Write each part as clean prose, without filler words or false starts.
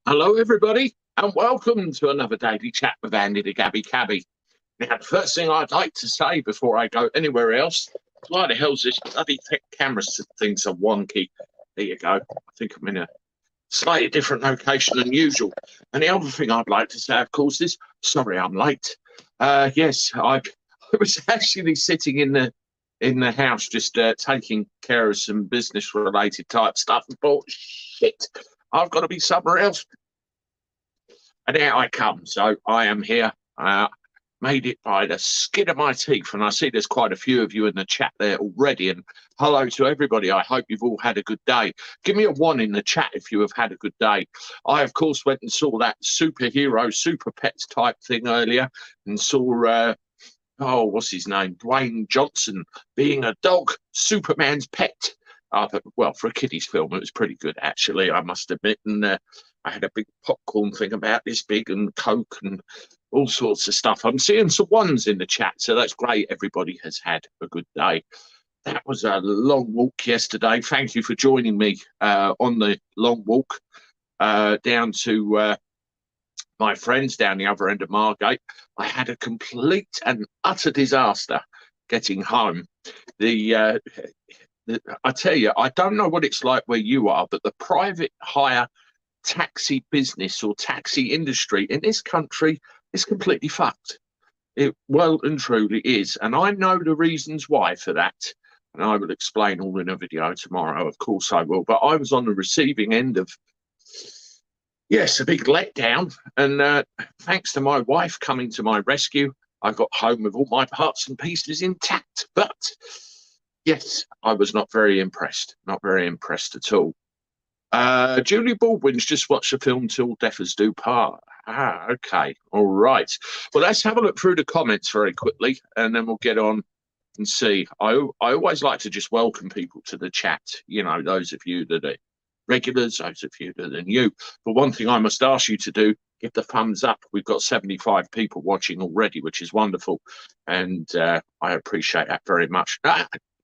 Hello, everybody, and welcome to another daily chat with Andy the Gabby Cabby. Now, the first thing I'd like to say before I go anywhere else, why the hell's this bloody camera thing so wonky? There you go. I think I'm in a slightly different location than usual. And the other thing I'd like to say, of course, is sorry I'm late. Yes, I was actually sitting in the house just taking care of some business related type stuff and thought, shit, I've got to be somewhere else. And out I come. So I am here. Made it by the skin of my teeth. And I see there's quite a few of you in the chat there already. And hello to everybody. I hope you've all had a good day. Give me a 1 in the chat if you have had a good day. I, of course, went and saw that superhero, super pets type thing earlier and saw, what's his name? Dwayne Johnson being a dog, Superman's pet. Well, for a kiddies film, it was pretty good, actually, I must admit. And I had a big popcorn thing about this big and Coke and all sorts of stuff. I'm seeing some 1s in the chat, so that's great. Everybody has had a good day. That was a long walk yesterday. Thank you for joining me on the long walk down to my friends down the other end of Margate. I had a complete and utter disaster getting home. I tell you, I don't know what it's like where you are, but the private hire taxi business or taxi industry in this country is completely fucked. It well and truly is. And I know the reasons why for that. And I will explain all in a video tomorrow. Of course I will. But I was on the receiving end of, yes, a big letdown. And thanks to my wife coming to my rescue, I got home with all my parts and pieces intact. But yes, I was not very impressed. Not very impressed at all. Julie Baldwin's just watched the film Till Death Us Do Part. Okay. All right. Well, let's have a look through the comments very quickly, and then we'll get on and see. I always like to just welcome people to the chat. You know, those of you that are regulars, those of you that are new. But one thing I must ask you to do, give the thumbs up. We've got 75 people watching already, which is wonderful. And I appreciate that very much.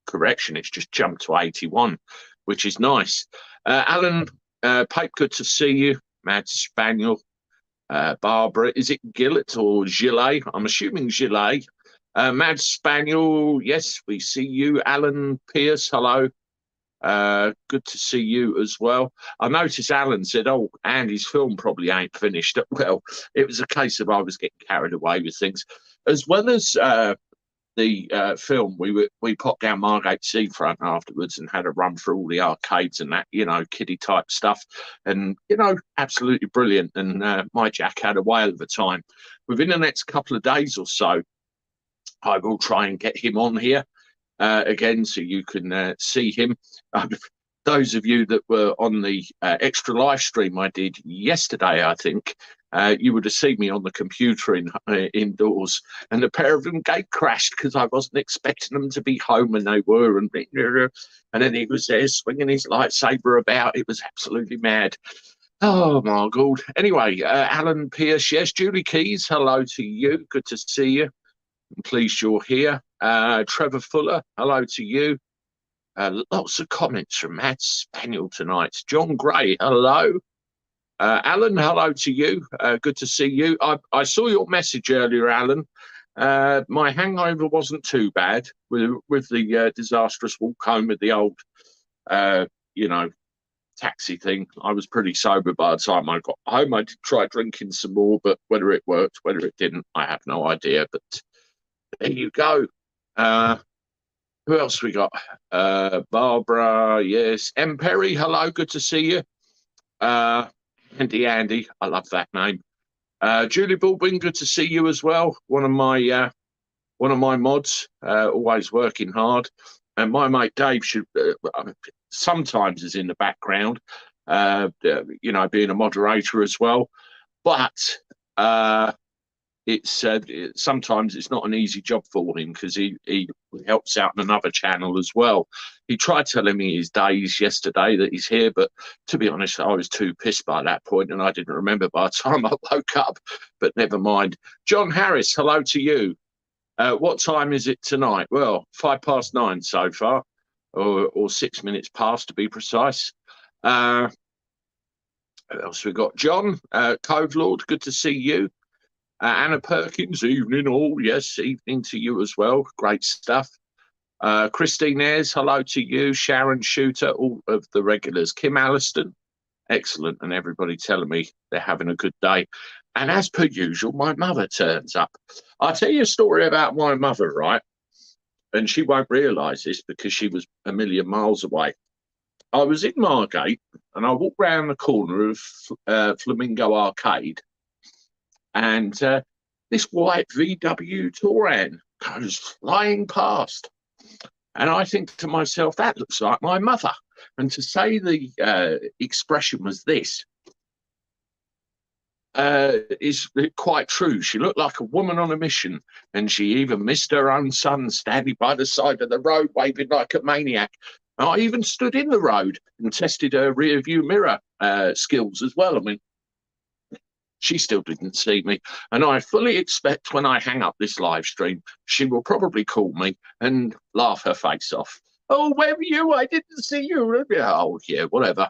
Correction, it's just jumped to 81, which is nice. Alan Pape, good to see you. Mad Spaniel. Barbara, is it Gillett or Gillet? I'm assuming Gillet. Mad Spaniel, yes, we see you. Alan Pierce, hello. Good to see you as well. I noticed Alan said, oh, Andy's film probably ain't finished. Well, it was a case of I was getting carried away with things. As well as the film, we popped down Margate Seafront afterwards and had a run through all the arcades and that, you know, kiddie type stuff, and you know, absolutely brilliant. And my Jack had a whale of a time. Within the next couple of days or so, I will try and get him on here again, so you can see him. Those of you that were on the extra live stream I did yesterday, I think, you would have seen me on the computer indoors, and the pair of them gate crashed because I wasn't expecting them to be home, and they were, and then he was there swinging his lightsaber about. It was absolutely mad. Oh my God. Anyway, Alan Pierce, yes, Julie Keys, hello to you. Good to see you. I'm pleased you're here. Trevor Fuller, hello to you. Lots of comments from Mad Spaniel tonight. John Gray, hello. Alan, hello to you. Good to see you. I saw your message earlier, Alan. My hangover wasn't too bad with the disastrous walk home with the old, you know, taxi thing. I was pretty sober by the time I got home. I did try drinking some more, but whether it worked, whether it didn't, I have no idea. But there you go. Who else we got? Barbara, yes. M. Perry, hello, good to see you. Andy, I love that name. Julie Baldwin, good to see you as well. One of my mods, always working hard. And my mate Dave should sometimes is in the background, you know, being a moderator as well. But it's sometimes it's not an easy job for him because he helps out in another channel as well. He tried telling me his days yesterday that he's here, but to be honest, I was too pissed by that point and I didn't remember by the time I woke up. But never mind. John Harris, hello to you. What time is it tonight? Well, 9:05 so far, or 6 minutes past to be precise. Who else we got? John, Code Lord, good to see you. Anna Perkins, evening all. Yes, evening to you as well. Great stuff. Christine Ayres, hello to you. Sharon Shooter, all of the regulars. Kim Alliston, excellent. And everybody telling me they're having a good day. And as per usual, my mother turns up. I'll tell you a story about my mother, right? And she won't realise this because she was a million miles away. I was in Margate and I walked round the corner of Flamingo Arcade, and this white VW Touran goes flying past. And I think to myself, that looks like my mother. And to say the expression was this is quite true. She looked like a woman on a mission, and she even missed her own son standing by the side of the road waving like a maniac. I even stood in the road and tested her rear view mirror skills as well. I mean, she still didn't see me. And I fully expect when I hang up this live stream, she will probably call me and laugh her face off. Oh, where were you? I didn't see you. Oh, yeah, whatever.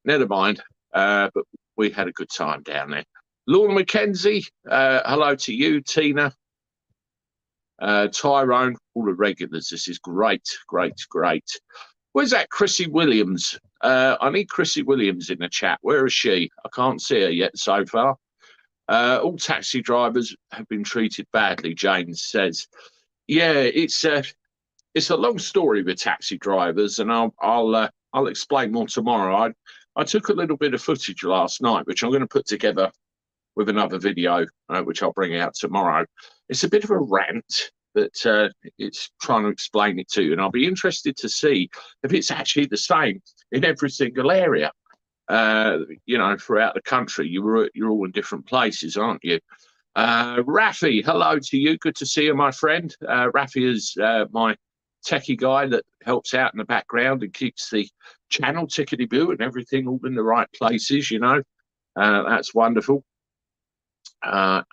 Never mind. But we had a good time down there. Lorna McKenzie, hello to you. Tina, Tyrone, all the regulars. This is great, great, great. Where's that Chrissy Williams? I need Chrissy Williams in the chat. Where is she? I can't see her yet so far. All taxi drivers have been treated badly, James says. Yeah, it's a long story with taxi drivers, and I'll explain more tomorrow. I took a little bit of footage last night, which I'm going to put together with another video, which I'll bring out tomorrow. It's a bit of a rant, but it's trying to explain it to you. And I'll be interested to see if it's actually the same in every single area. You know, throughout the country, you're all in different places, aren't you? Rafi, hello to you. Good to see you, my friend. Rafi is my techie guy that helps out in the background and keeps the channel tickety-boo and everything all in the right places, you know. That's wonderful. I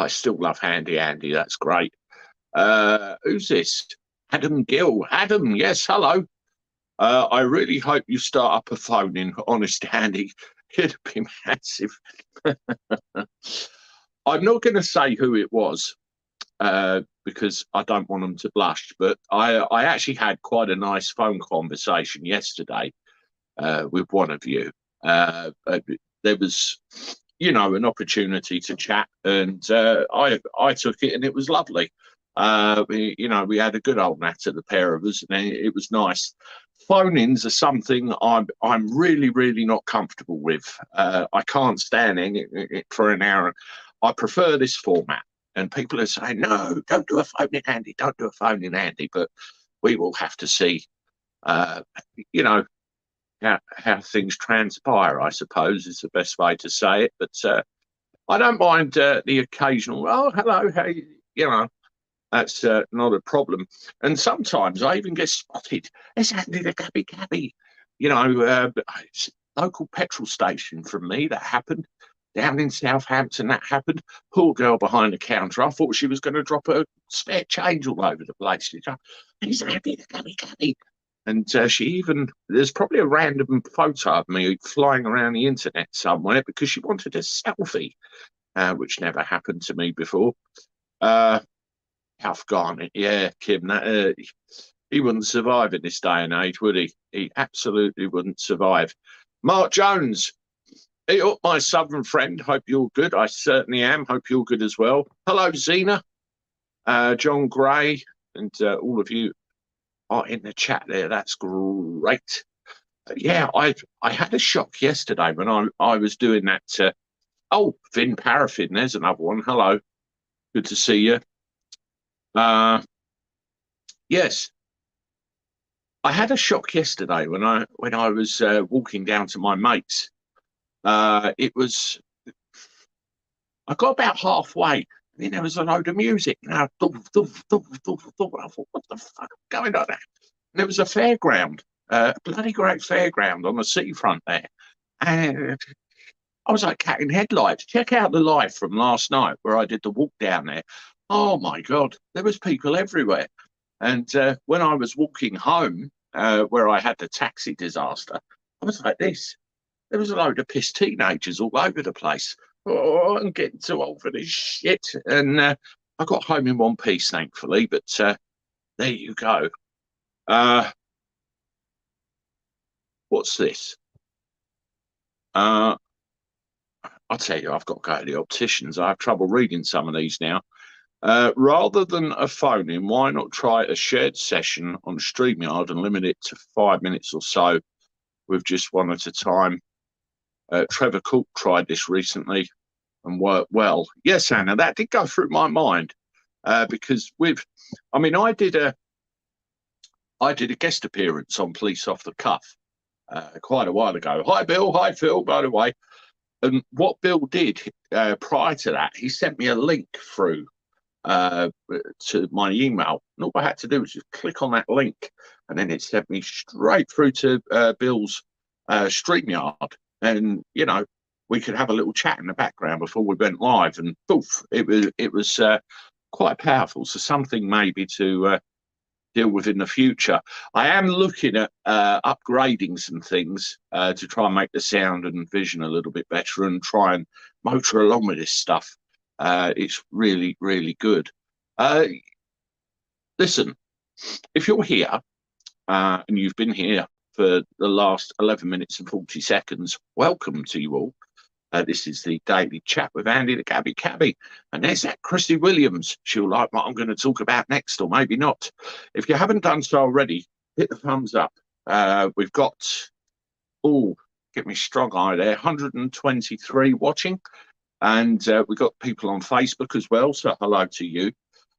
still love Handy Andy. That's great. Who's this? Adam Gill. Adam, yes, hello. I really hope you start up a phone in, honest Andy. It'd be massive. I'm not going to say who it was because I don't want them to blush, but I actually had quite a nice phone conversation yesterday with one of you. There was, you know, an opportunity to chat, and I took it, and it was lovely. You know, we had a good old natter, the pair of us, and it was nice. Phone-ins are something I'm really, really not comfortable with. I can't stand it for an hour. I prefer this format. And people are saying, no, don't do a phone-in, Andy, don't do a phone-in, Andy. But we will have to see, you know, how things transpire, I suppose, is the best way to say it. But I don't mind the occasional, oh, hello, hey, you know. That's not a problem. And sometimes I even get spotted. It's Andy the Gabby Cabby. You know, local petrol station from me, that happened. Down in Southampton, that happened. Poor girl behind the counter. I thought she was going to drop her spare change all over the place. It's Andy the Gabby Cabby. And she even, there's probably a random photo of me flying around the internet somewhere because she wanted a selfie, which never happened to me before. Alf Garnett, yeah, Kim, that, he wouldn't survive in this day and age, would he? He absolutely wouldn't survive. Mark Jones, hey, oh, my southern friend, hope you're good. I certainly am. Hope you're good as well. Hello, Zena, John Gray, and all of you are in the chat there. That's great. Yeah, I had a shock yesterday when I was doing that. Oh, Vin Paraffin, there's another one. Hello, good to see you. Yes, I had a shock yesterday when I was walking down to my mates. It was, I got about halfway, and then there was a load of music. Now, I thought, what the fuck is going on there? And there was a fairground, a bloody great fairground on the seafront there, and I was like cat in headlights. Check out the live from last night where I did the walk down there. Oh my God, there was people everywhere. And when I was walking home, where I had the taxi disaster, I was like this. there was a load of pissed teenagers all over the place. Oh, I'm getting too old for this shit. And I got home in one piece, thankfully. But there you go. What's this? I'll tell you, I've got to go to the opticians. I have trouble reading some of these now. Rather than a phone in, why not try a shared session on StreamYard and limit it to 5 minutes or so with just one at a time? Trevor Cook tried this recently and worked well. Yes, Anna, that did go through my mind because I did a guest appearance on Police Off the Cuff quite a while ago. Hi, Bill. Hi, Phil, by the way. And what Bill did prior to that, he sent me a link through to my email. And all I had to do was just click on that link, and then it sent me straight through to Bill's StreamYard. And, we could have a little chat in the background before we went live. And poof, it was quite powerful. So something maybe to deal with in the future. I am looking at upgrading some things to try and make the sound and vision a little bit better and try and motor along with this stuff. It's really, really good. Listen, if you're here and you've been here for the last 11 minutes and 40 seconds, welcome to you all. This is the Daily Chat with Andy, the Gabby Cabby. And there's that Christy Williams. She'll like what I'm going to talk about next, or maybe not. If you haven't done so already, hit the thumbs up. We've got, get me strong eye there, 123 watching. And we've got people on Facebook as well, so hello to you.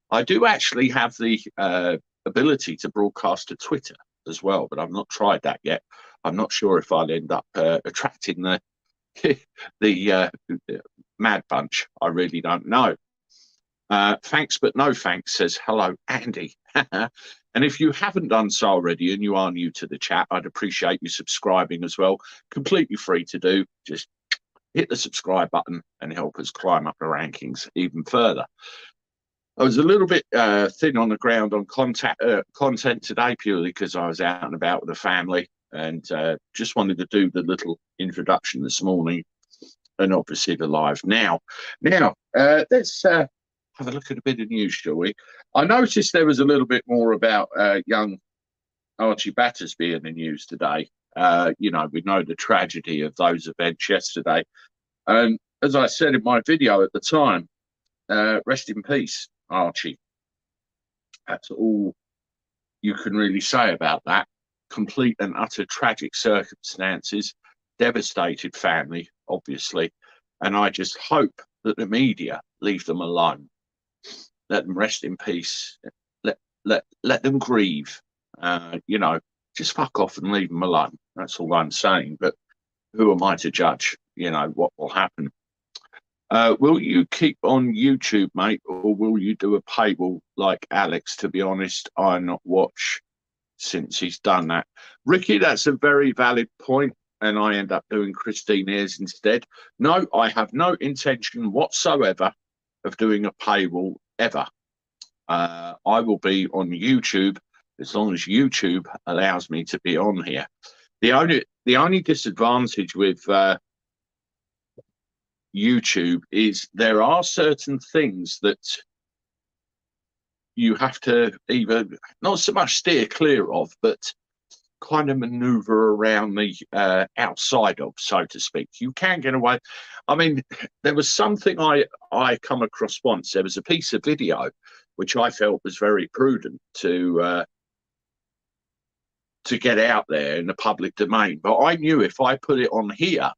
I do actually have the ability to broadcast to Twitter as well, but I've not tried that yet. I'm not sure if I'll end up attracting the mad bunch. I really don't know. Thanks but no thanks says hello Andy. And if you haven't done so already and you are new to the chat, I'd appreciate you subscribing as well. Completely free to do. Just hit the subscribe button and help us climb up the rankings even further. I was a little bit thin on the ground on content today, purely because I was out and about with the family, and just wanted to do the little introduction this morning, and obviously the live now. Now, let's have a look at a bit of news, shall we? I noticed there was a little bit more about young Archie Battersbee in the news today. We know the tragedy of those events yesterday. And as I said in my video at the time, rest in peace, Archie. That's all you can really say about that. Complete and utter tragic circumstances, devastated family, obviously. And I just hope that the media leave them alone. Let them rest in peace. Let them grieve. Just fuck off and leave them alone. That's all I'm saying. But who am I to judge, what will happen? Will you keep on YouTube, mate, or will you do a paywall like Alex? To be honest, I not watch since he's done that. Ricky, that's a very valid point, and I end up doing Christine Ayres instead. No, I have no intention whatsoever of doing a paywall ever. I will be on YouTube as long as YouTube allows me to be on here. The only disadvantage with YouTube is there are certain things that you have to either not so much steer clear of, but kind of maneuver around the outside of, so to speak. You can get away. I mean, there was something I come across once. There was a piece of video which I felt was very prudent to get out there in the public domain. But I knew if I put it on here,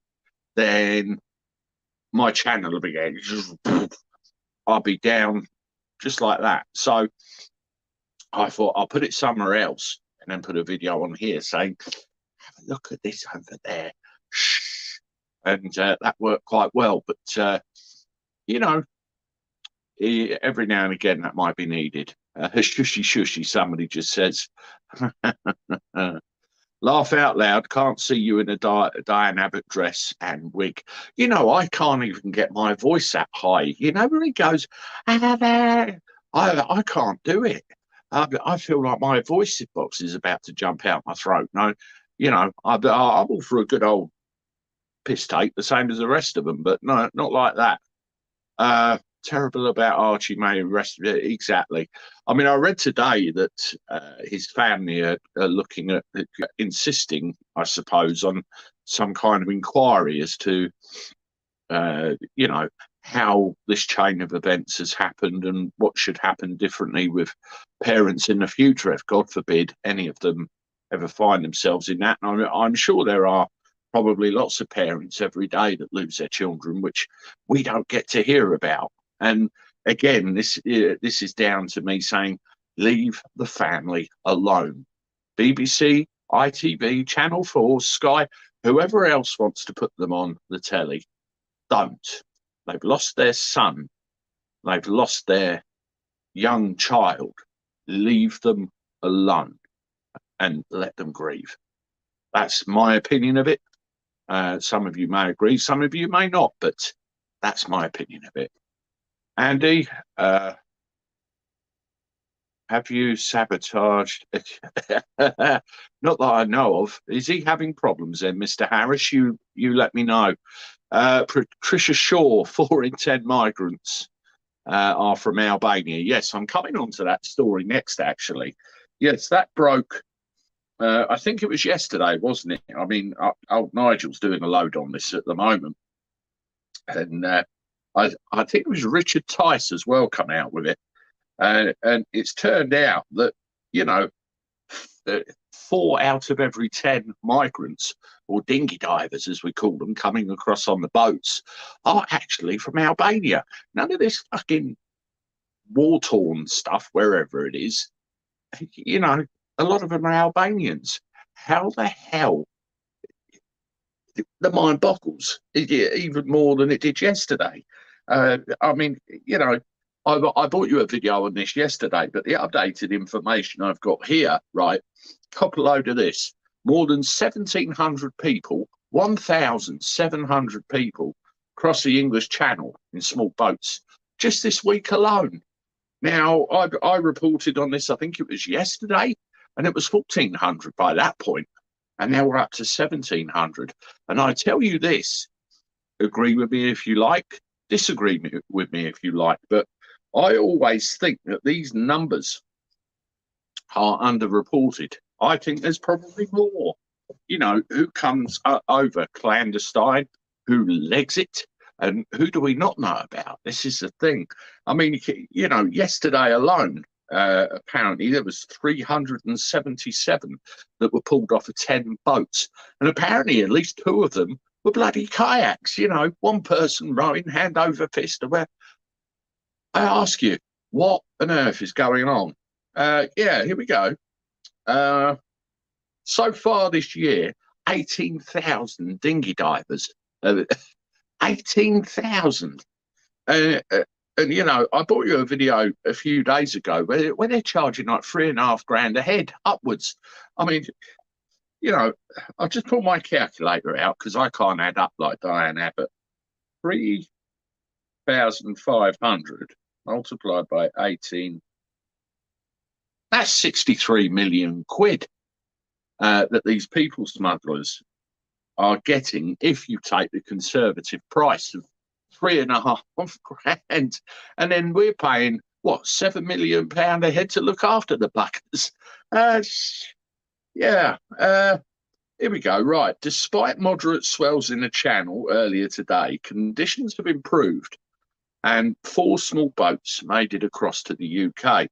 then my channel will be I'll be down just like that. So I thought I'll put it somewhere else and then put a video on here saying, have a look at this over there. Shh. And that worked quite well. But, every now and again that might be needed. Shushy, shushy, somebody just says. Laugh out loud, can't see you in a Diane Abbott dress and wig. I can't even get my voice that high. When he goes, I can't do it. I feel like my voice box is about to jump out my throat. No, I'm all for a good old piss take, the same as the rest of them, but no, not like that. Terrible about Archie, mate. Rest exactly. I mean, I read today that his family are looking at insisting, I suppose, on some kind of inquiry as to, you know, how this chain of events has happened and what should happen differently with parents in the future, if God forbid any of them ever find themselves in that. And I'm sure there are probably lots of parents every day that lose their children, which we don't get to hear about. And again, this is down to me saying, leave the family alone. BBC, ITV, Channel 4, Sky, whoever else wants to put them on the telly, don't. They've lost their son. They've lost their young child. Leave them alone and let them grieve. That's my opinion of it. Some of you may agree, some of you may not, but that's my opinion of it. Andy, have you sabotaged? Not that I know of. Is he having problems then, Mr. Harris? You let me know. Patricia Shaw, 4 in 10 migrants are from Albania. Yes, I'm coming on to that story next, actually. Yes, that broke. I think it was yesterday, wasn't it? I mean, old Nigel's doing a load on this at the moment. And I think it was Richard Tice as well come out with it. And it's turned out that, you know, 4 out of every 10 migrants, or dinghy divers as we call them, coming across on the boats are actually from Albania. None of this fucking war-torn stuff, wherever it is. You know, a lot of them are Albanians. How the hell? The mind boggles even more than it did yesterday. I mean, you know, I brought you a video on this yesterday, but the updated information I've got here, right, couple load of this, more than 1,700 people, 1,700 people cross the English Channel in small boats just this week alone. Now, I reported on this, I think it was yesterday, and it was 1,400 by that point. And now we're up to 1,700. And I tell you this, agree with me if you like, disagree with me if you like, but I always think that these numbers are underreported. I think there's probably more. You know, who comes over clandestine, who legs it, and who do we not know about? This is the thing. I mean, you know, yesterday alone, apparently there was 377 that were pulled off of 10 boats, and apparently at least 2 of them were bloody kayaks. You know, one person rowing hand over fist. Where I ask you, what on earth is going on? Yeah, here we go. So far this year, 18,000 dinghy divers. 18,000. And, you know, I brought you a video a few days ago where they're charging like $3,500 a head upwards. I mean, you know, I just pulled my calculator out because I can't add up like Diane Abbott. 3,500 multiplied by 18. That's 63 million quid that these people smugglers are getting if you take the conservative price of £3,500, and then we're paying what, £7 million a head to look after the buckers. Yeah. Here we go. Right. Despite moderate swells in the channel earlier today, conditions have improved, and 4 small boats made it across to the UK.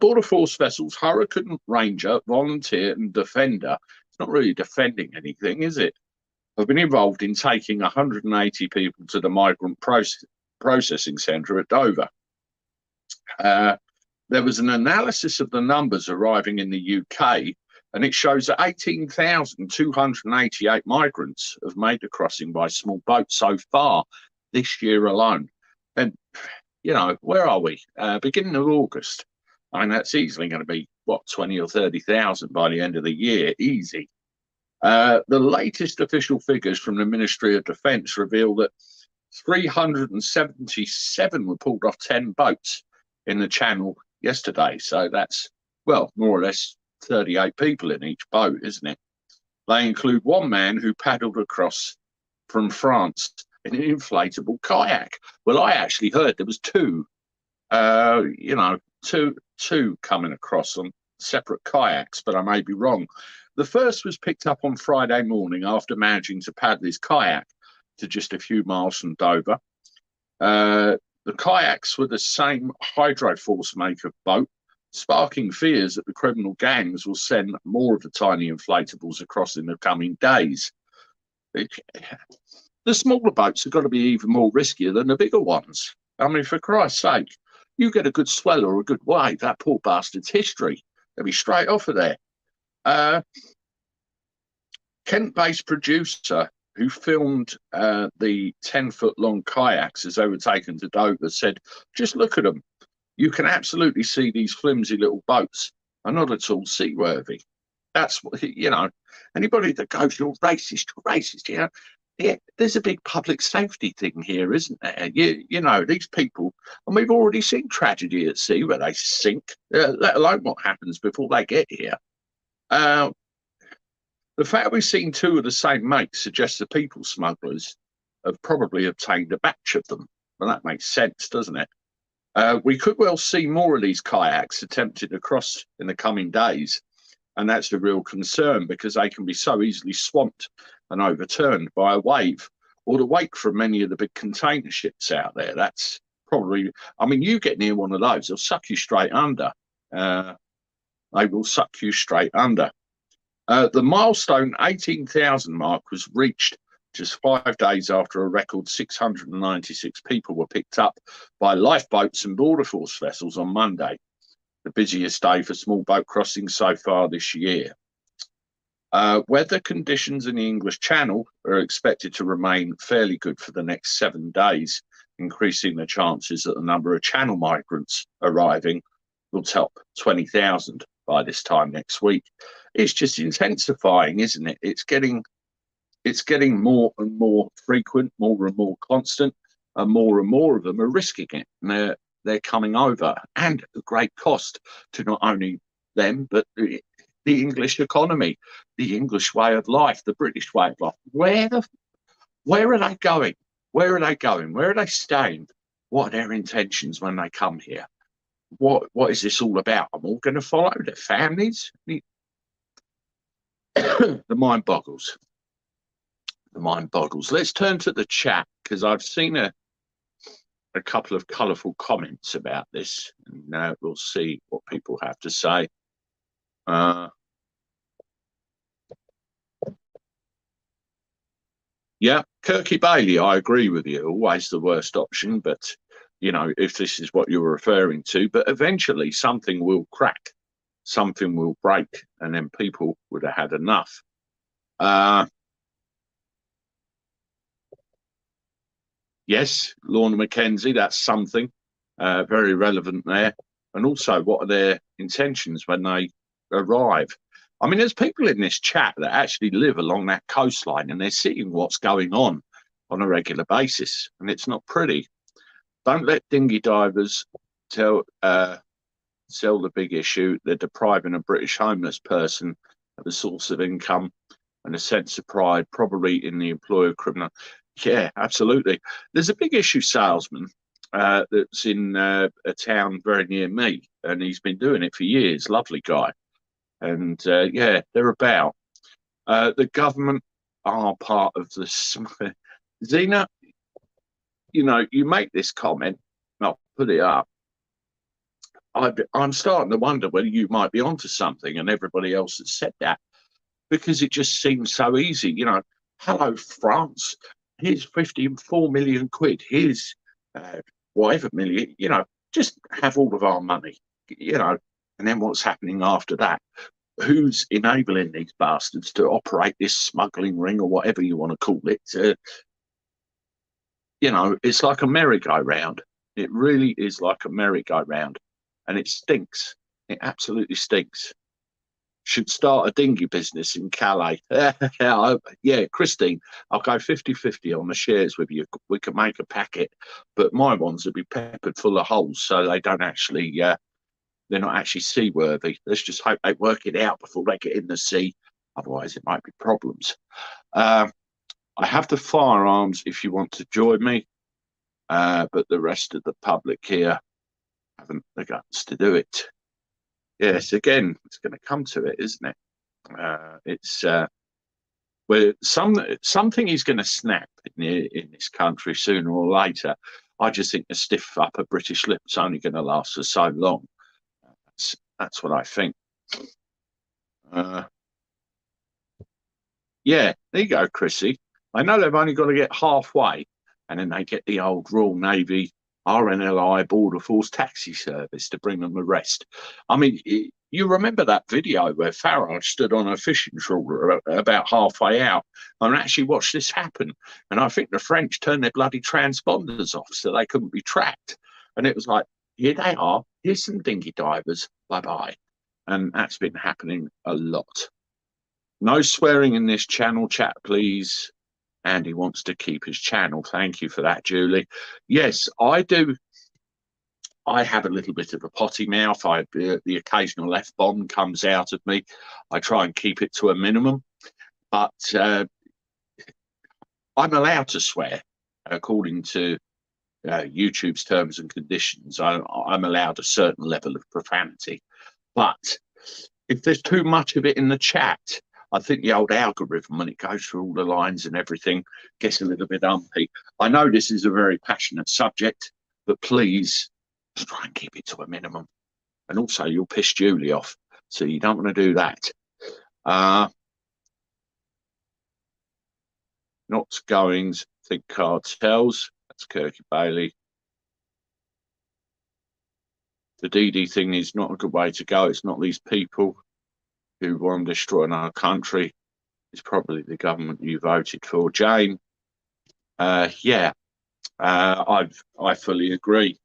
Border Force vessels Hurricane, Ranger, Volunteer, and Defender. It's not really defending anything, is it? Have been involved in taking 180 people to the migrant processing centre at Dover. There was an analysis of the numbers arriving in the UK, and it shows that 18,288 migrants have made the crossing by small boat so far this year alone. And, you know, where are we? Beginning of August. I mean, that's easily going to be, what, 20 or 30,000 by the end of the year, easy. The latest official figures from the Ministry of Defence reveal that 377 were pulled off 10 boats in the channel yesterday. So that's, well, more or less 38 people in each boat, isn't it? They include one man who paddled across from France in an inflatable kayak. Well, I actually heard there was two, two coming across on separate kayaks, but I may be wrong. The first was picked up on Friday morning after managing to paddle his kayak to just a few miles from Dover. The kayaks were the same Hydroforce maker boat, sparking fears that the criminal gangs will send more of the tiny inflatables across in the coming days. The smaller boats have got to be even more riskier than the bigger ones. I mean, for Christ's sake, you get a good swell or a good wave, that poor bastard's history. They'll be straight off of there. Kent-based producer who filmed the 10-foot-long kayaks as they were taken to Dover said, just look at them. You can absolutely see these flimsy little boats are not at all seaworthy. That's what, anybody that goes, you're racist, yeah, there's a big public safety thing here, isn't there? These people, and we've already seen tragedy at sea where they sink, let alone what happens before they get here. The fact we've seen two of the same make suggests the people smugglers have probably obtained a batch of them. Well, that makes sense, doesn't it? We could well see more of these kayaks attempted across in the coming days. And that's the real concern because they can be so easily swamped and overturned by a wave or the wake from many of the big container ships out there. That's probably, you get near one of those, they'll suck you straight under. They will suck you straight under. The milestone 18,000 mark was reached just 5 days after a record 696 people were picked up by lifeboats and border force vessels on Monday, the busiest day for small boat crossings so far this year. Weather conditions in the English Channel are expected to remain fairly good for the next 7 days, increasing the chances that the number of Channel migrants arriving will top 20,000 by this time next week. It's just intensifying, isn't it? It's getting more and more frequent, more and more constant, and more of them are risking it. And they're coming over, and at great cost to not only them, but the English economy, the English way of life, the British way of life. Where are they going? Where are they going? Where are they staying? What are their intentions when they come here? What is this all about? I'm all going to follow their families. The mind boggles. The mind boggles. Let's turn to the chat because I've seen a couple of colourful comments about this, and we'll see what people have to say. Yeah, Kirky Bailey, I agree with you. Always the worst option, but if this is what you're referring to, but eventually something will crack, something will break, and then people would have had enough. Yes, Lorna Mackenzie, that's something very relevant there. And also, what are their intentions when they arrive? There's people in this chat that actually live along that coastline and they're seeing what's going on a regular basis, and it's not pretty. Don't let dinghy divers tell the big issue. They're depriving a British homeless person of a source of income and a sense of pride, probably in the employ of criminal. Yeah, absolutely. There's a big issue salesman that's in a town very near me, and he's been doing it for years. Lovely guy. And they're about. The government are part of the... Zena, you make this comment, I'll put it up. I'm starting to wonder whether you might be onto something and everybody else has said that, because it just seems so easy. Hello, France. Here's 54 million quid. Here's whatever million, just have all of our money, and then what's happening after that? Who's enabling these bastards to operate this smuggling ring or whatever you want to call it? It's like a merry-go-round. It really is like a merry-go-round. And it stinks. It absolutely stinks. Should start a dinghy business in Calais. Yeah, Christine, I'll go 50-50 on the shares with you. We can make a packet, but my ones will be peppered full of holes so they don't actually, they're not actually seaworthy. Let's just hope they work it out before they get in the sea. Otherwise, it might be problems. I have the firearms if you want to join me, but the rest of the public here haven't the guts to do it. Yes, again, it's going to come to it, isn't it? It's well, something is going to snap in this country sooner or later. I just think the stiff upper British lip's only going to last for so long. That's what I think. Yeah, there you go, Chrissy. I know they've only got to get halfway, and then they get the old Royal Navy RNLI Border Force taxi service to bring them the rest. I mean, you remember that video where Farage stood on a fishing trawler about halfway out and actually watched this happen? And I think the French turned their bloody transponders off so they couldn't be tracked. And it was like, here they are, here's some dinghy divers, bye-bye. And that's been happening a lot. No swearing in this channel, chat, please. Andy wants to keep his channel. Thank you for that, Julie. Yes, I do. I have a little bit of a potty mouth. The occasional F-bomb comes out of me. I try and keep it to a minimum. But I'm allowed to swear according to YouTube's terms and conditions. I'm allowed a certain level of profanity. But if there's too much of it in the chat, I think the old algorithm, when it goes through all the lines and everything, gets a little bit umpy. I know this is a very passionate subject, but please try and keep it to a minimum. And also, you'll piss Julie off, so you don't want to do that. Not goings, think cartels. That's Kirky Bailey. The DD thing is not a good way to go. It's not these people who want to destroy our country. It's probably the government you voted for, Jane. Yeah, I fully agree.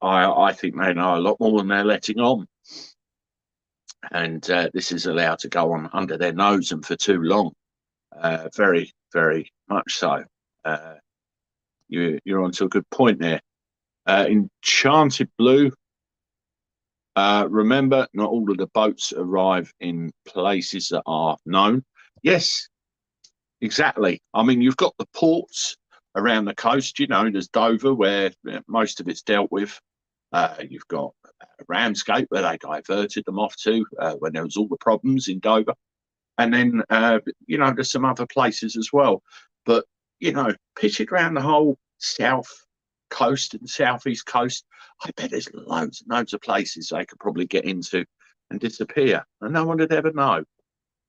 I think they know a lot more than they're letting on, and this is allowed to go on under their nose and for too long. Very, very much so. You're onto a good point there. Enchanted Blue. Remember, not all of the boats arrive in places that are known. Yes, exactly. I mean, you've got the ports around the coast. You know, there's Dover, where most of it's dealt with. You've got Ramsgate, where they diverted them off to when there was all the problems in Dover. And then, you know, there's some other places as well. But, you know, pitted around the whole south coast and southeast coast, I bet there's loads and loads of places they could probably get into and disappear, and no one would ever know.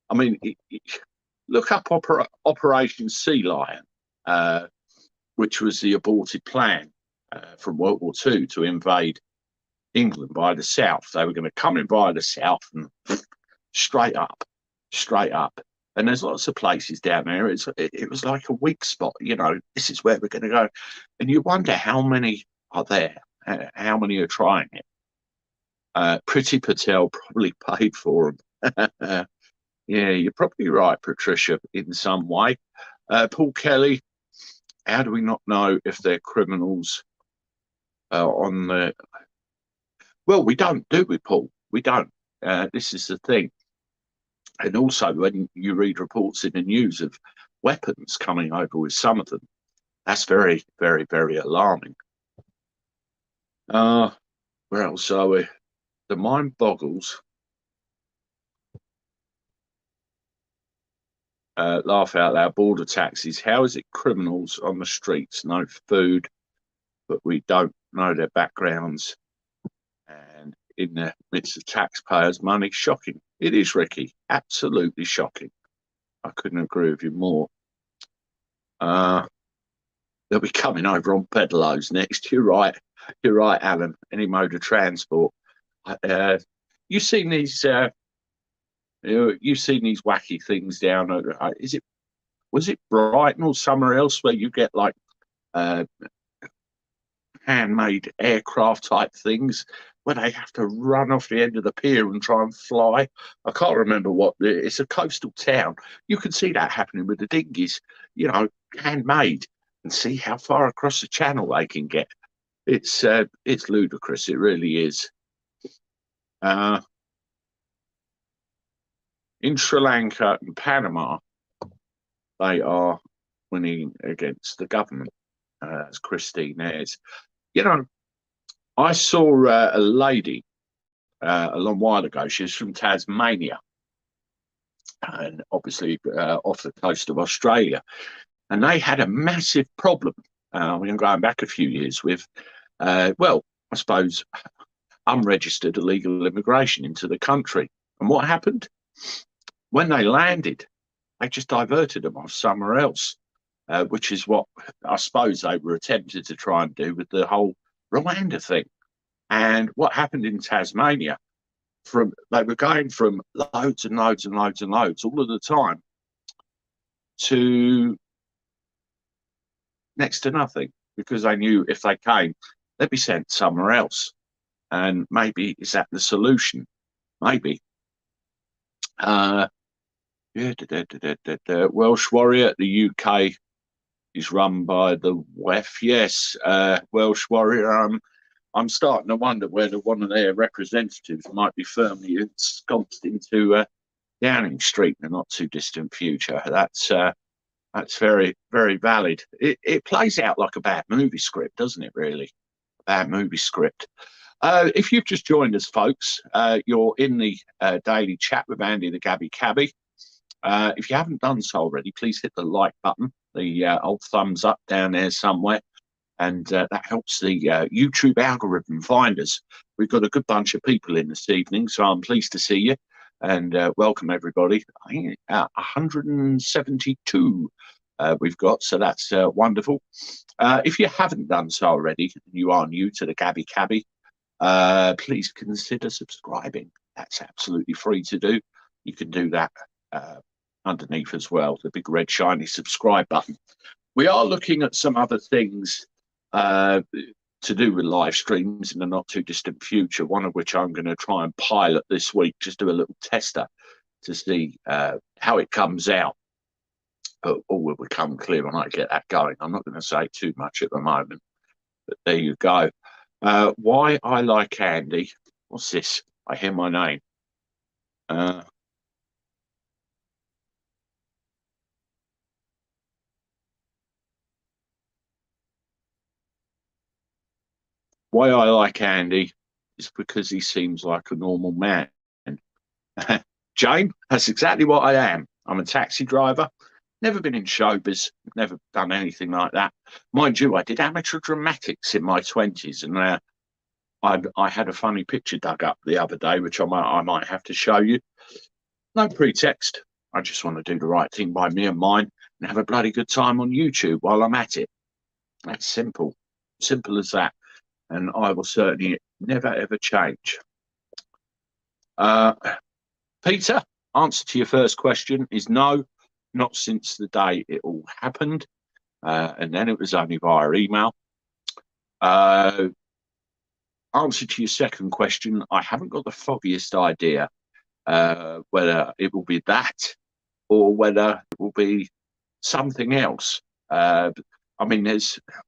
I mean, look up Operation Sea Lion, which was the aborted plan from World War II to invade England by the south. They were going to come in by the south and straight up. And there's lots of places down there. It was like a weak spot, you know, this is where we're going to go. And you wonder how many are there, how many are trying it. Priti Patel probably paid for them. Yeah, you're probably right, Patricia, in some way. Paul Kelly, how do we not know if they're criminals on the... Well, we don't, do we, Paul? We don't. This is the thing. And also, when you read reports in the news of weapons coming over with some of them, that's very, very, very alarming. Where else are we? The mind boggles. Laugh out loud. Border taxis. How is it criminals on the streets? No food, but we don't know their backgrounds. And in the midst of taxpayers' money, shocking. It is, Ricky. Absolutely shocking. I couldn't agree with you more. They'll be coming over on pedalos next. You're right. You're right, Alan. Any mode of transport. You've seen these. You've seen these wacky things down. Was it Brighton or somewhere else where you get like handmade aircraft type things where they have to run off the end of the pier and try and fly? I can't remember what. It's a coastal town. You can see that happening with the dinghies, you know, handmade, and see how far across the channel they can get. It's ludicrous. It really is. In Sri Lanka and Panama, they are winning against the government, as Christine Ayres. You know, I saw a lady a long while ago. She was from Tasmania, and obviously off the coast of Australia. And they had a massive problem. We're going back a few years with, well, I suppose, unregistered illegal immigration into the country. And what happened? When they landed, they just diverted them off somewhere else, which is what I suppose they were attempting to try and do with the whole Rwanda thing. And what happened in Tasmania, they were going from loads and loads and loads and loads all of the time to next to nothing, because they knew if they came, they'd be sent somewhere else. And maybe is that the solution? Maybe. Welsh Warrior, the UK is run by the WEF. Yes, Welsh Warrior. I'm starting to wonder whether one of their representatives might be firmly ensconced into Downing Street in the not too distant future. That's very, very valid. It plays out like a bad movie script, doesn't it, really? A bad movie script. If you've just joined us, folks, you're in the daily chat with Andy the Gabby Cabby. If you haven't done so already, please hit the like button, the old thumbs up down there somewhere, and that helps the YouTube algorithm find us. We've got a good bunch of people in this evening, so I'm pleased to see you, and welcome everybody. I think 172 we've got, so that's wonderful. If you haven't done so already, you are new to the Gabby Cabby, please consider subscribing. That's absolutely free to do. You can do that underneath as well, the big red shiny subscribe button. We are looking at some other things to do with live streams in the not too distant future, one of which I'm going to try and pilot this week, just do a little tester to see how it comes out. But all will become clear when I get that going. I'm not going to say too much at the moment, but there you go. Why I like Andy. What's this? I hear my name. Why I like Andy is because he seems like a normal man. Jane, that's exactly what I am. I'm a taxi driver. Never been in showbiz, never done anything like that. Mind you, I did amateur dramatics in my 20s, and I had a funny picture dug up the other day, which I might have to show you. No pretext. I just want to do the right thing by me and mine and have a bloody good time on YouTube while I'm at it. That's simple. Simple as that. And I will certainly never, ever change. Peter, answer to your first question is no, not since the day it all happened. And then it was only via email. Answer to your second question, I haven't got the foggiest idea whether it will be that or whether it will be something else. I mean,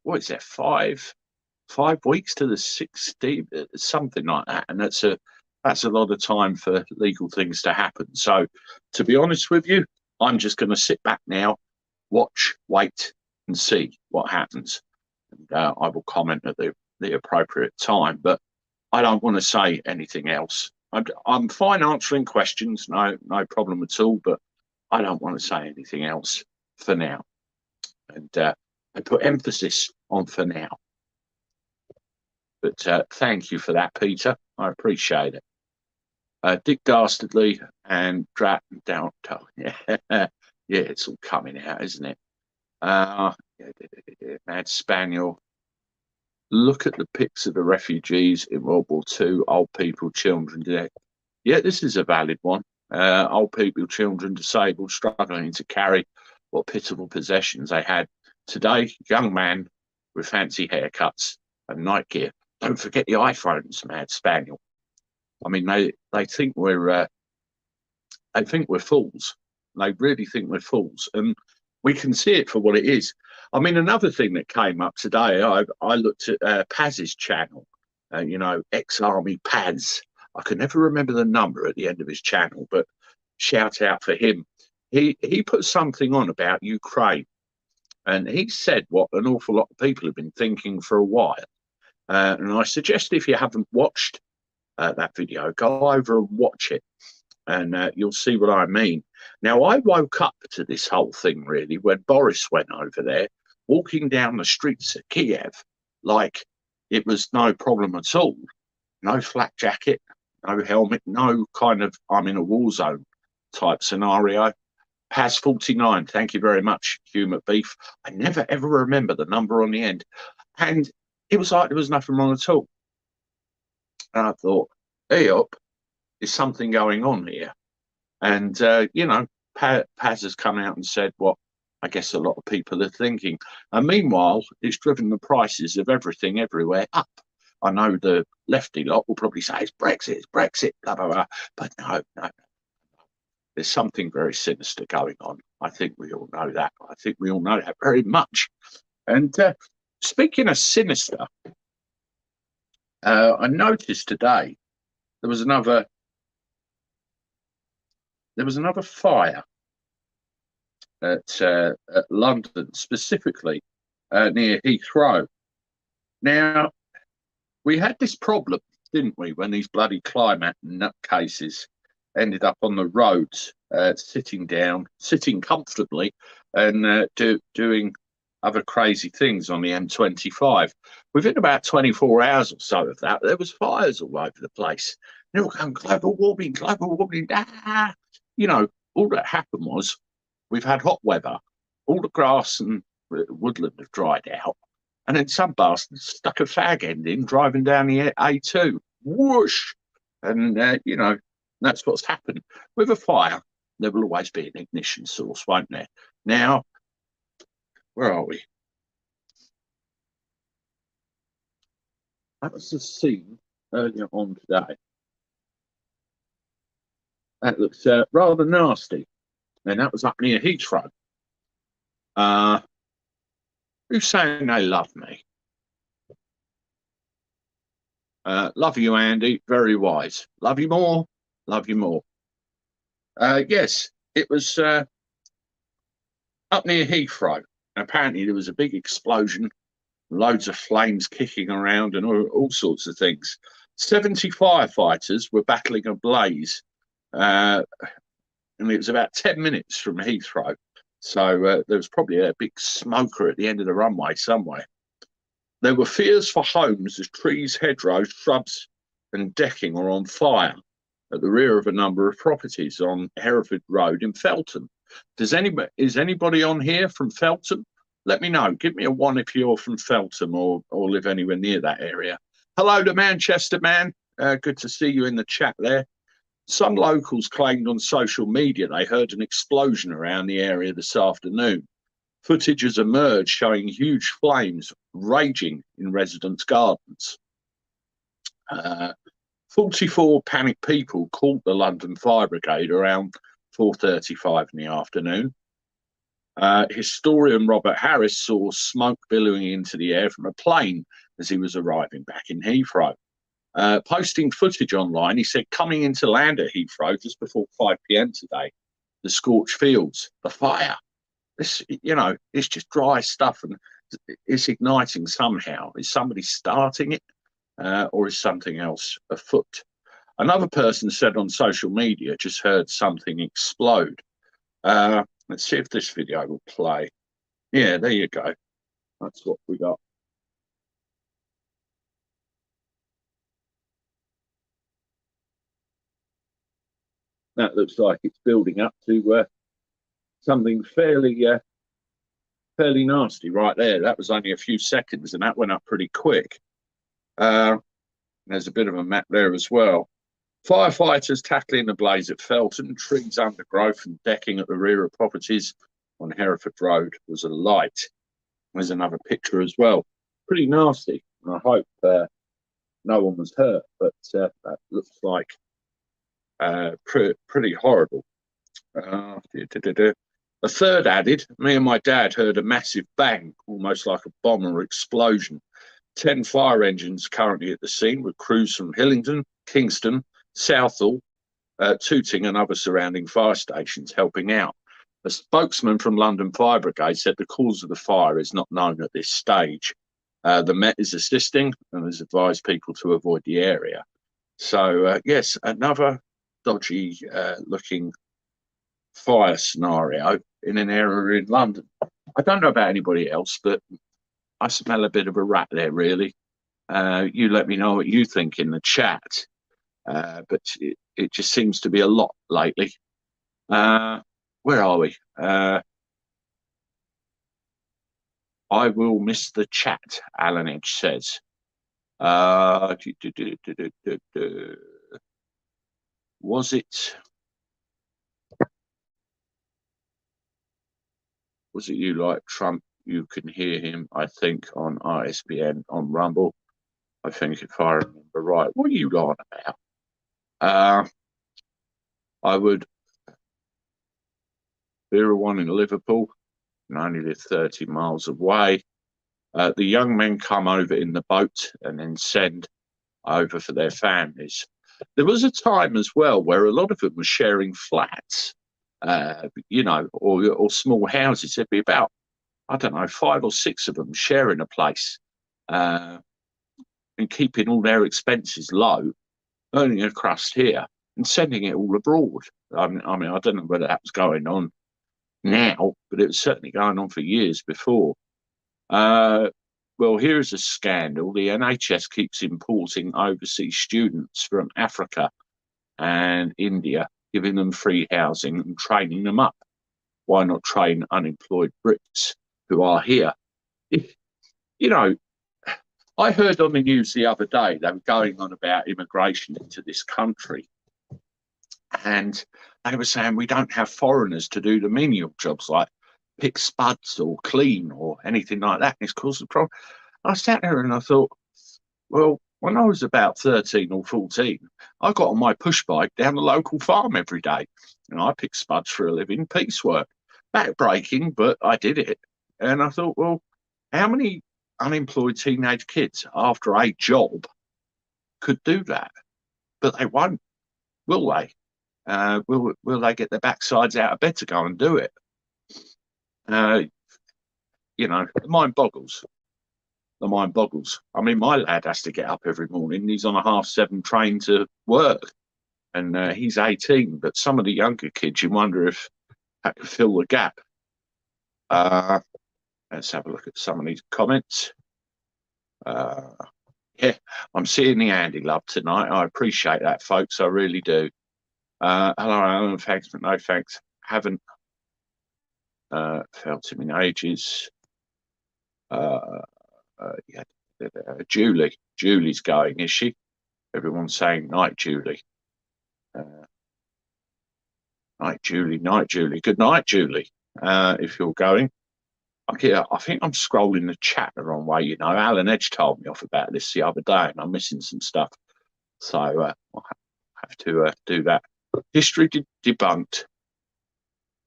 what is there, 5 weeks to the 16th, something like that, and that's a lot of time for legal things to happen. So, to be honest with you, I'm just going to sit back now, watch, wait, and see what happens, and I will comment at the appropriate time. But I don't want to say anything else. I'm fine answering questions, no problem at all. But I don't want to say anything else for now, and I put emphasis on for now. But thank you for that, Peter. I appreciate it. Dick Dastardly and Drat Down. Yeah, it's all coming out, isn't it? Mad Spaniel. Look at the pics of the refugees in World War II, old people, children. Yeah, this is a valid one. Old people, children, disabled, struggling to carry what pitiful possessions they had. Today, young man with fancy haircuts and night gear. Don't forget the iPhones, Mad Spaniel. I mean, they think we're fools. They really think we're fools, and we can see it for what it is. I mean, another thing that came up today, I looked at Paz's channel. Ex-Army Paz. I can never remember the number at the end of his channel, but shout out for him. He put something on about Ukraine, And he said what an awful lot of people have been thinking for a while. And I suggest if you haven't watched that video, go over and watch it, and you'll see what I mean. Now, I woke up to this whole thing really when Boris went over there, walking down the streets of Kiev like it was no problem at all. No flak jacket, no helmet, no kind of I'm in a war zone type scenario. Paz 49, thank you very much, Hugh McBeef. I never ever remember the number on the end. And it was like there was nothing wrong at all. And I thought, hey up, there's something going on here. And, Paz has come out and said what I guess a lot of people are thinking. And meanwhile, it's driven the prices of everything everywhere up. I know the lefty lot will probably say it's Brexit, blah, blah, blah. But no. There's something very sinister going on. I think we all know that. I think we all know that very much. And speaking of sinister, I noticed today there was another fire at London, specifically near Heathrow. Now, we had this problem, didn't we, when these bloody climate nutcases ended up on the roads, sitting comfortably and doing other crazy things on the M25. Within about 24 hours or so of that, there was fires all over the place. They're all going, global warming. Ah. All that happened was we've had hot weather, all the grass and woodland have dried out, and then some bastard stuck a fag end in driving down the A2. Whoosh! And, that's what's happened. With a fire, there will always be an ignition source, won't there? Now, where are we? That was the scene earlier on today. That looks rather nasty. And that was up near Heathrow. Who's saying they love me? Love you, Andy. Very wise. Love you more. Love you more. Yes, it was up near Heathrow. Apparently there was a big explosion, loads of flames kicking around and all sorts of things. 70 firefighters were battling a blaze, and it was about 10 minutes from Heathrow. So there was probably a big smoker at the end of the runway somewhere. There were fears for homes as trees, hedgerows, shrubs and decking were on fire at the rear of a number of properties on Hereford Road in Felton. Is anybody on here from Felton? Let me know. Give me a 1 if you're from Felton or live anywhere near that area. Hello to Manchester, man. Good to see you in the chat there. Some locals claimed on social media they heard an explosion around the area this afternoon. Footage has emerged showing huge flames raging in residents' gardens. 44 panicked people called the London Fire Brigade around 4:35 in the afternoon. Historian Robert Harris saw smoke billowing into the air from a plane as he was arriving back in Heathrow. Posting footage online, he said, coming into land at Heathrow just before 5 p.m. today, the scorched fields, the fire. It's just dry stuff and it's igniting somehow. Is somebody starting it or is something else afoot? Another person said on social media, just heard something explode. Let's see if this video will play. Yeah, there you go. That's what we got. That looks like it's building up to something fairly nasty right there. That was only a few seconds and that went up pretty quick. There's a bit of a map there as well. Firefighters tackling the blaze at Felton. Trees, undergrowth and decking at the rear of properties on Hereford Road was alight. There's another picture as well. Pretty nasty. I hope no one was hurt, but that looks like pretty horrible. A third added, me and my dad heard a massive bang, almost like a bomb or explosion. 10 fire engines currently at the scene with crews from Hillingdon, Kingston, Southall, Tooting and other surrounding fire stations helping out. A spokesman from London Fire Brigade said the cause of the fire is not known at this stage. The Met is assisting and has advised people to avoid the area. So, yes, another dodgy looking fire scenario in an area in London. I don't know about anybody else, but I smell a bit of a rat there, really. You let me know what you think in the chat. But it just seems to be a lot lately. Where are we? I will miss the chat, Alan Edge says. Was it you like Trump? You can hear him, I think, on ISBN on Rumble. I think if I remember right. What are you lying about? I would beer one in Liverpool, and I only live 30 miles away. The young men come over in the boat and then send over for their families. There was a time as well where a lot of them were sharing flats, or small houses. There'd be about, I don't know, 5 or 6 of them sharing a place and keeping all their expenses low, earning a crust here and sending it all abroad. I mean, I don't know whether that was going on now, but it was certainly going on for years before. Well, here's a scandal. The NHS keeps importing overseas students from Africa and India, giving them free housing and training them up. Why not train unemployed Brits who are here? I heard on the news the other day they were going on about immigration into this country, and they were saying we don't have foreigners to do the menial jobs like pick spuds or clean or anything like that. And it's caused a problem. I sat there and I thought, well, when I was about 13 or 14, I got on my push bike down the local farm every day, and I picked spuds for a living, piecework, back-breaking, but I did it. And I thought, well, how many unemployed teenage kids after a job could do that? But they won't, will they? Will they get their backsides out of bed to go and do it? The mind boggles. The mind boggles. I mean, my lad has to get up every morning. He's on a 7:30 train to work, and he's 18. But some of the younger kids, you wonder if that could fill the gap. Let's have a look at some of these comments. Yeah, I'm seeing the Andy love tonight. I appreciate that, folks. I really do. Hello, Alan. Thanks, but no thanks. Haven't felt him in ages. Yeah, Julie's going, is she? Everyone's saying night, Julie. Night, Julie. Good night, Julie. If you're going. I think I'm scrolling the chat the wrong way. Alan Edge told me off about this the other day, and I'm missing some stuff. So I'll have to do that. History debunked.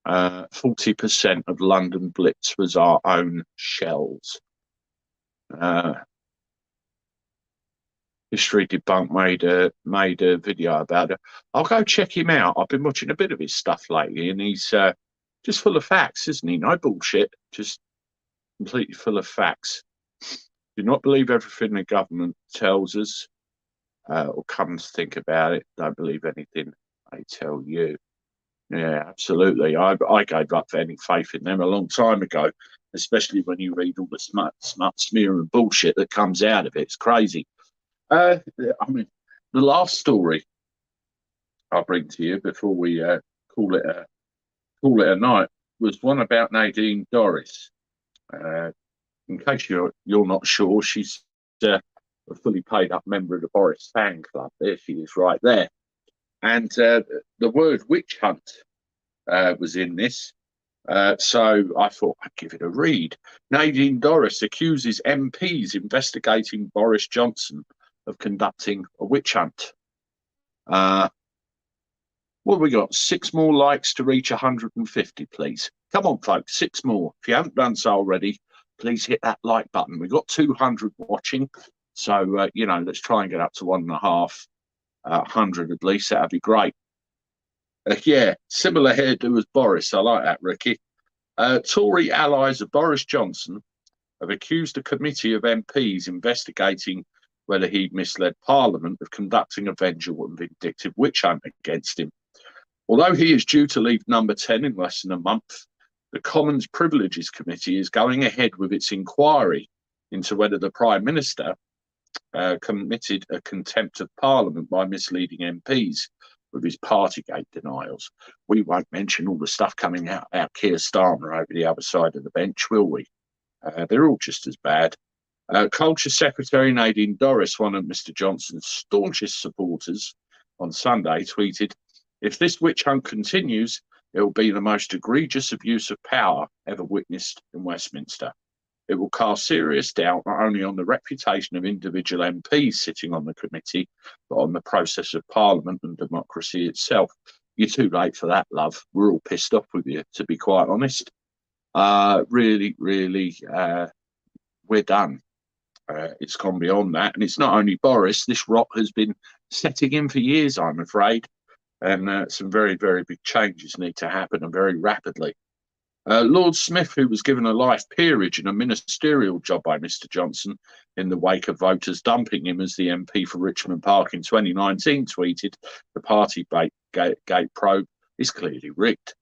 40% of London Blitz was our own shells. History Debunked made a video about it. I'll go check him out. I've been watching a bit of his stuff lately, and he's just full of facts, isn't he? No bullshit, just completely full of facts. Do not believe everything the government tells us, or come to think about it. Don't believe anything they tell you. Yeah, absolutely. I gave up any faith in them a long time ago, especially when you read all the smut, smear and bullshit that comes out of it. It's crazy. I mean, the last story I'll bring to you before we call it a night was one about Nadine Dorries. In case you're not sure, she's a fully paid up member of the Boris fan club. There she is, right there. And the word witch hunt was in this. So I thought I'd give it a read. Nadine Dorries accuses MPs investigating Boris Johnson of conducting a witch hunt. What have we got? 6 more likes to reach 150, please. Come on, folks, 6 more. If you haven't done so already, please hit that like button. We've got 200 watching. So, let's try and get up to 150, 100 at least. That'd be great. Yeah, similar hairdo as Boris. I like that, Ricky. Tory allies of Boris Johnson have accused a committee of MPs investigating whether he misled Parliament of conducting a vengeful and vindictive witch hunt against him. Although he is due to leave Number 10 in less than a month, the Commons Privileges Committee is going ahead with its inquiry into whether the Prime Minister committed a contempt of Parliament by misleading MPs with his Partygate denials. We won't mention all the stuff coming out Keir Starmer over the other side of the bench, will we? They're all just as bad. Culture Secretary Nadine Dorries, one of Mr. Johnson's staunchest supporters, on Sunday tweeted, "If this witch hunt continues, it will be the most egregious abuse of power ever witnessed in Westminster. It will cast serious doubt not only on the reputation of individual MPs sitting on the committee, but on the process of Parliament and democracy itself." You're too late for that, love. We're all pissed off with you, to be quite honest. Really, we're done. It's gone beyond that. And it's not only Boris. This rot has been setting in for years, I'm afraid. And some very, very big changes need to happen, and very rapidly. Lord Smith, who was given a life peerage and a ministerial job by Mr. Johnson in the wake of voters dumping him as the MP for Richmond Park in 2019, tweeted, "The Partygate probe is clearly rigged.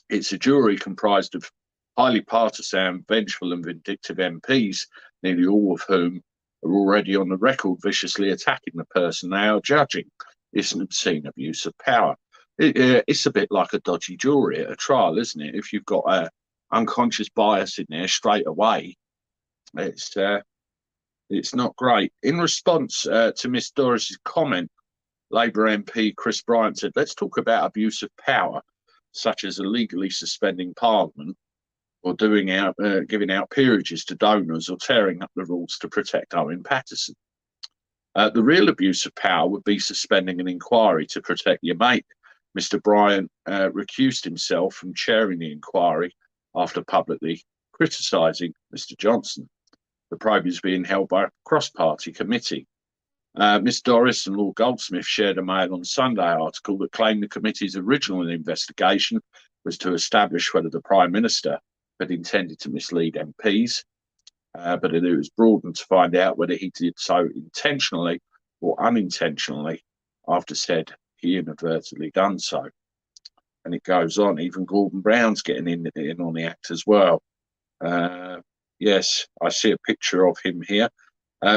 It's a jury comprised of highly partisan, vengeful and vindictive MPs, nearly all of whom are already on the record viciously attacking the person they are judging. It's an obscene abuse of power." It's a bit like a dodgy jury at a trial, isn't it? If you've got an unconscious bias in there straight away, it's not great. In response to Miss Dorris's comment, Labour MP Chris Bryant said, "Let's talk about abuse of power, such as illegally suspending Parliament or giving out peerages to donors or tearing up the rules to protect Owen Paterson. The real abuse of power would be suspending an inquiry to protect your mate." Mr. Bryant recused himself from chairing the inquiry after publicly criticising Mr. Johnson. The probe is being held by a cross-party committee. Ms. Dorries and Lord Goldsmith shared a Mail on Sunday article that claimed the committee's original investigation was to establish whether the Prime Minister had intended to mislead MPs, but it was broadened to find out whether he did so intentionally or unintentionally after said he inadvertently done so. And it goes on, even Gordon Brown's getting in on the act as well. Yes, I see a picture of him here.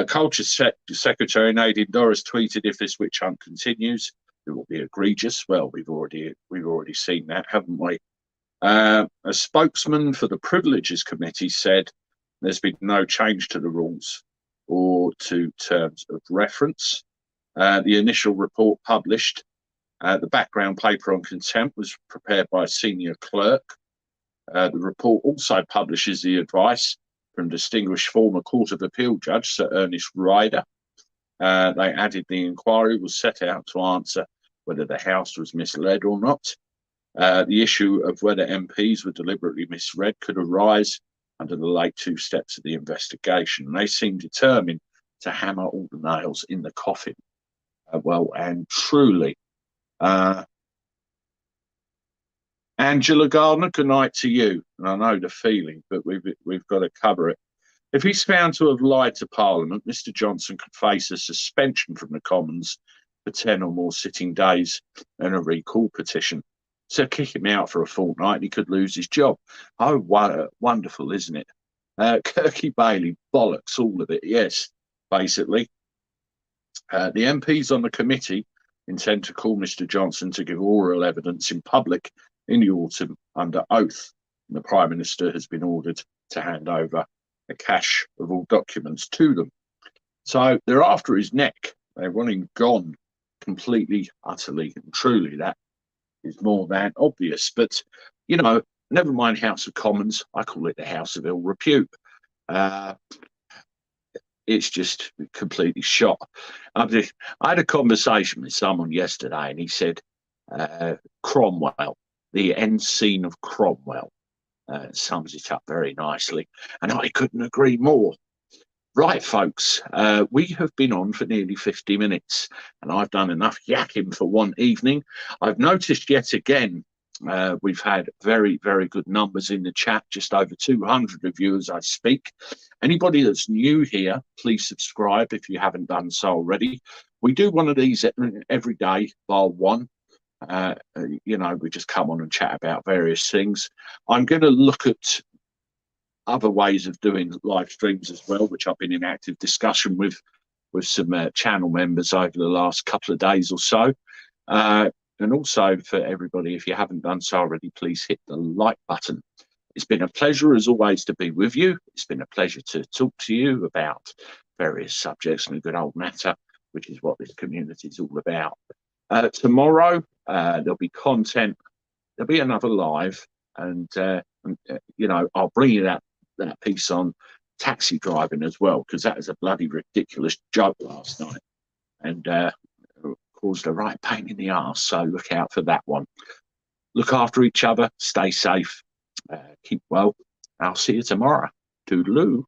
Culture Secretary Nadine Dorries tweeted, "If this witch hunt continues, it will be egregious." Well, we've already seen that, haven't we? A spokesman for the Privileges Committee said there's been no change to the rules or to terms of reference. The initial report published, the background paper on contempt, was prepared by a senior clerk. The report also publishes the advice from distinguished former Court of Appeal Judge Sir Ernest Ryder. They added the inquiry was set out to answer whether the House was misled or not. The issue of whether MPs were deliberately misread could arise under the late two steps of the investigation. They seem determined to hammer all the nails in the coffin. Well and truly. Angela Gardner, good night to you. And I know the feeling, but we've got to cover it. If he's found to have lied to Parliament, Mr. Johnson could face a suspension from the Commons for 10 or more sitting days and a recall petition. So kick him out for a fortnight and he could lose his job. Oh, wonderful, isn't it? Kirky Bailey, bollocks, all of it, yes, basically. The MPs on the committee intend to call Mr. Johnson to give oral evidence in public in the autumn under oath. And the Prime Minister has been ordered to hand over a cache of all documents to them. So they're after his neck. They want him gone completely, utterly, and truly. That is more than obvious. But, you know, never mind House of Commons. I call it the House of Ill Repute. It's just completely shot. I had a conversation with someone yesterday and he said, Cromwell, the end scene of Cromwell, sums it up very nicely. And I couldn't agree more. Right, folks, we have been on for nearly 50 minutes, and I've done enough yakking for one evening. I've noticed yet again we've had very, very good numbers in the chat, just over 200 of you as I speak. Anybody that's new here, please subscribe if you haven't done so already. We do one of these every day, bar one. We just come on and chat about various things. I'm going to look at other ways of doing live streams as well, which I've been in active discussion with some channel members over the last couple of days or so. And also for everybody, if you haven't done so already, please hit the like button. It's been a pleasure, as always, to be with you. It's been a pleasure to talk to you about various subjects and a good old natter, which is what this community is all about. Tomorrow, there'll be content. There'll be another live, and I'll bring you that piece on taxi driving as well, because that was a bloody ridiculous joke last night, and caused a right pain in the arse. So look out for that one. Look after each other. Stay safe. Keep well. I'll see you tomorrow. Toodaloo.